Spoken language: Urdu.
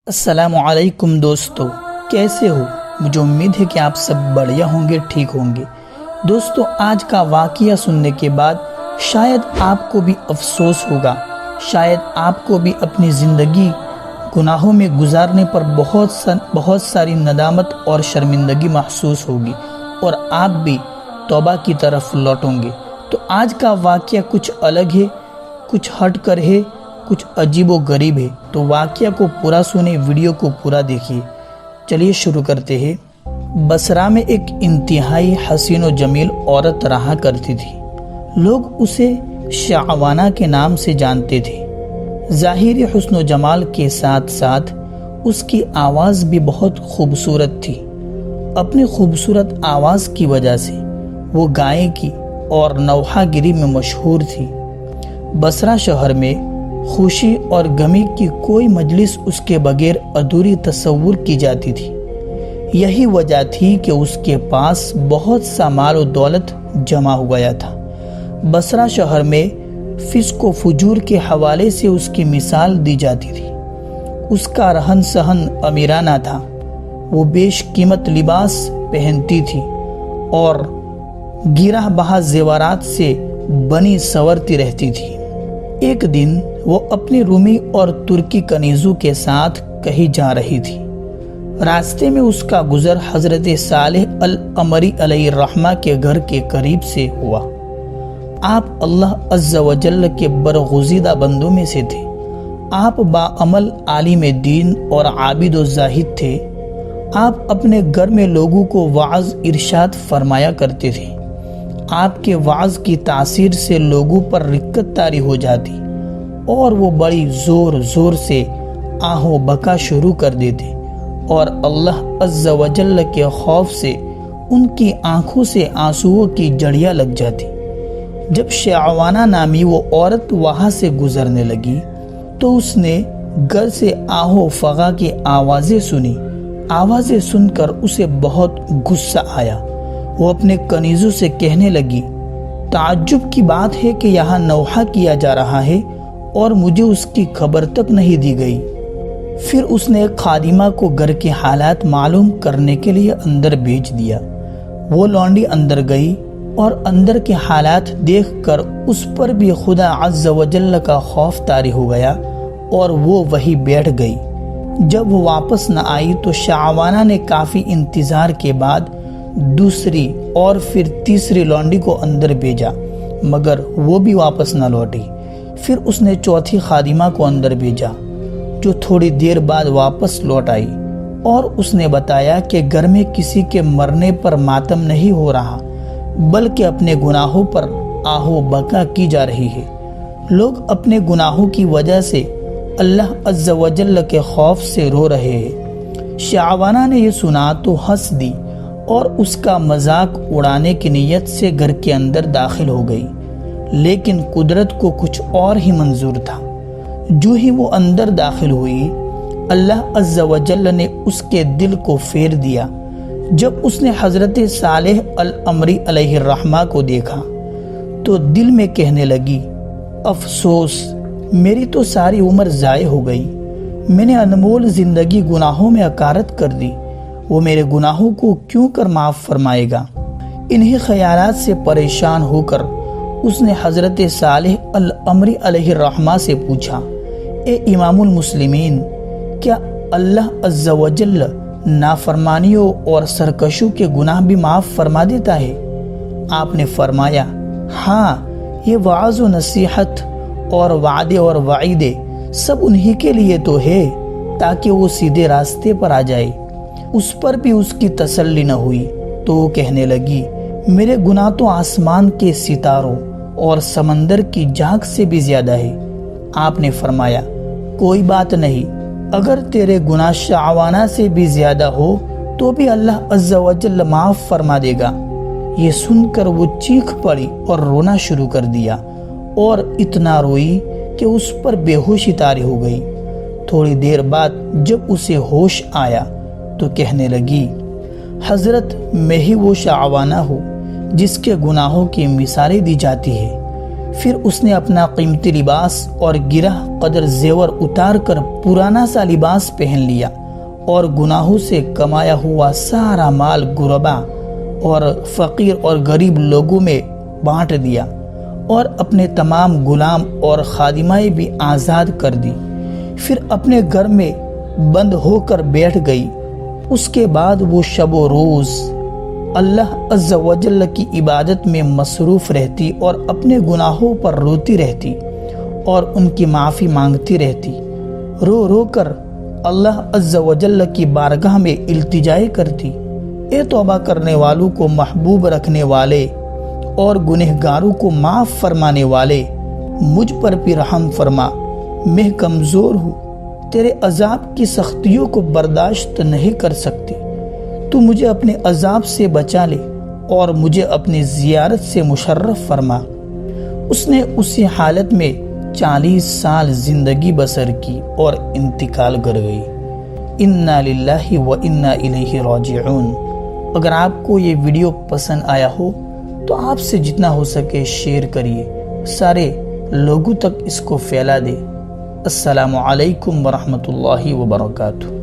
السلام علیکم دوستو، کیسے ہو؟ مجھے امید ہے کہ آپ سب بڑھیا ہوں گے، ٹھیک ہوں گے۔ دوستو، آج کا واقعہ سننے کے بعد شاید آپ کو بھی افسوس ہوگا، شاید آپ کو بھی اپنی زندگی گناہوں میں گزارنے پر بہت ساری ندامت اور شرمندگی محسوس ہوگی اور آپ بھی توبہ کی طرف لوٹیں گے۔ تو آج کا واقعہ کچھ الگ ہے، کچھ ہٹ کر ہے، کچھ عجیب و غریب ہے، تو واقعہ کو پورا سنیں، ویڈیو کو پورا دیکھیے۔ چلیے شروع کرتے ہیں۔ بصرہ میں ایک انتہائی حسین و جمیل عورت رہا کرتی تھی۔ لوگ اسے شعوانہ کے نام سے جانتے تھے۔ ظاہری حسن و جمال کے ساتھ ساتھ اس کی آواز بھی بہت خوبصورت تھی۔ اپنی خوبصورت آواز کی وجہ سے وہ گائیکی اور نوحہ گری میں مشہور تھی۔ بصرہ شہر میں خوشی اور غمی کی کوئی مجلس اس کے بغیر ادھوری تصور کی جاتی تھی۔ یہی وجہ تھی کہ اس کے پاس بہت سا مال و دولت جمع ہو گیا تھا۔ بصرہ شہر میں فسق و فجور کے حوالے سے اس کی مثال دی جاتی تھی۔ اس کا رہن سہن امیرانہ تھا۔ وہ بیش قیمت لباس پہنتی تھی اور گرہ بہا زیورات سے بنی سنورتی رہتی تھی۔ ایک دن وہ اپنی رومی اور ترکی کنیزوں کے ساتھ کہیں جا رہی تھی۔ راستے میں اس کا گزر حضرت صالح العمری علیہ الرحمہ کے گھر کے قریب سے ہوا۔ آپ اللہ عز و جل کے برگزیدہ بندوں میں سے تھے۔ آپ باعمل عالم دین اور عابد و زاہد تھے۔ آپ اپنے گھر میں لوگوں کو وعظ ارشاد فرمایا کرتے تھے۔ آپ کے وعظ کی تاثیر سے لوگوں پر رقت طاری ہو جاتی اور وہ بڑی زور زور سے آہ و بکا شروع کر دیتے اور اللہ عز و جل کے خوف سے ان کی آنکھوں سے آنسوؤں کی جڑیاں لگ جاتی۔ جب شعوانہ نامی وہ عورت وہاں سے گزرنے لگی تو اس نے گھر سے آہ و فغاں کی آوازیں سنی۔ آوازیں سن کر اسے بہت غصہ آیا۔ وہ اپنے کنیزوں سے کہنے لگی، تعجب کی بات ہے کہ یہاں نوحہ کیا جا رہا ہے اور مجھے اس کی خبر تک نہیں دی گئی۔ پھر اس نے ایک خادمہ کو گھر کے حالات معلوم کرنے کے لیے اندر بھیج دیا۔ وہ لونڈی اندر گئی اور اندر کے حالات دیکھ کر اس پر بھی خدا عز و جل کا خوف طاری ہو گیا اور وہ وہی بیٹھ گئی۔ جب وہ واپس نہ آئی تو شعوانہ نے کافی انتظار کے بعد دوسری اور پھر تیسری لونڈی کو اندر بھیجا، مگر وہ بھی واپس نہ لوٹی۔ پھر اس نے چوتھی خادمہ کو اندر بھیجا جو تھوڑی دیر بعد واپس لوٹ آئی اور اس نے بتایا کہ گھر میں کسی کے مرنے پر ماتم نہیں ہو رہا بلکہ اپنے گناہوں پر آہ و بکا کی جا رہی ہے۔ لوگ اپنے گناہوں کی وجہ سے اللہ عز و جل کے خوف سے رو رہے ہیں۔ شعوانہ نے یہ سنا تو ہنس دی اور اس کا مذاق اڑانے کی نیت سے گھر کے اندر داخل ہو گئی، لیکن قدرت کو کچھ اور ہی منظور تھا۔ جو ہی وہ اندر داخل ہوئی، اللہ عز و جل نے اس کے دل کو پھیر دیا۔ جب اس نے حضرت صالح العمری علیہ الرحمہ کو دیکھا تو دل میں کہنے لگی، افسوس، میری تو ساری عمر ضائع ہو گئی۔ میں نے انمول زندگی گناہوں میں اکارت کر دی۔ وہ میرے گناہوں کو کیوں کر معاف فرمائے گا؟ انہی خیالات سے پریشان ہو کر اس نے حضرت صالح العمری علیہ الرحمہ سے پوچھا، اے امام المسلمین، کیا اللہ عز و جل نافرمانیوں اور سرکشوں کے گناہ بھی معاف فرما دیتا ہے؟ آپ نے فرمایا، ہاں، یہ وعظ و نصیحت اور وعدے اور وعیدے سب انہی کے لیے تو ہے تاکہ وہ سیدھے راستے پر آ جائے۔ اس پر بھی اس کی تسلی نہ ہوئی تو وہ کہنے لگی، میرے گناہ تو آسمان کے ستاروں اور سمندر کی جھاگ سے بھی زیادہ ہے۔ آپ نے فرمایا، کوئی بات نہیں، اگر تیرے گناہ شعوانہ سے بھی زیادہ ہو تو بھی اللہ عز و جل معاف فرما دے گا۔ یہ سن کر وہ چیخ پڑی اور رونا شروع کر دیا اور اتنا روئی کہ اس پر بے ہوشی طاری ہو گئی۔ تھوڑی دیر بعد جب اسے ہوش آیا تو کہنے لگی، حضرت، میں ہی وہ شعوانہ ہوں جس کے گناہوں کی مثالیں دی جاتی ہے۔ پھر اس نے اپنا قیمتی لباس اور گرہ قدر زیور اتار کر پرانا سا لباس پہن لیا اور گناہوں سے کمایا ہوا سارا مال غربا اور فقیر اور غریب لوگوں میں بانٹ دیا اور اپنے تمام غلام اور خادمائیں بھی آزاد کر دی۔ پھر اپنے گھر میں بند ہو کر بیٹھ گئی۔ اس کے بعد وہ شب و روز اللہ عز و جل کی عبادت میں مصروف رہتی اور اپنے گناہوں پر روتی رہتی اور ان کی معافی مانگتی رہتی، رو رو کر اللہ عز و جل کی بارگاہ میں التجائے کرتی، اے توبہ کرنے والوں کو محبوب رکھنے والے اور گنہگاروں کو معاف فرمانے والے، مجھ پر بھی رحم فرما، میں کمزور ہوں، تیرے عذاب کی سختیوں کو برداشت نہیں کر سکتی، تو مجھے اپنے عذاب سے بچا لے اور مجھے اپنی زیارت سے مشرف فرما۔ اس نے اسی حالت میں 40 سال زندگی بسر کی اور انتقال کر گئی۔ انا للہ و انا الیہ راجعون۔ اگر آپ کو یہ ویڈیو پسند آیا ہو تو آپ سے جتنا ہو سکے شیئر کریے، سارے لوگوں تک اس کو پھیلا دے۔ السلام علیکم ورحمۃ اللہ وبرکاتہ۔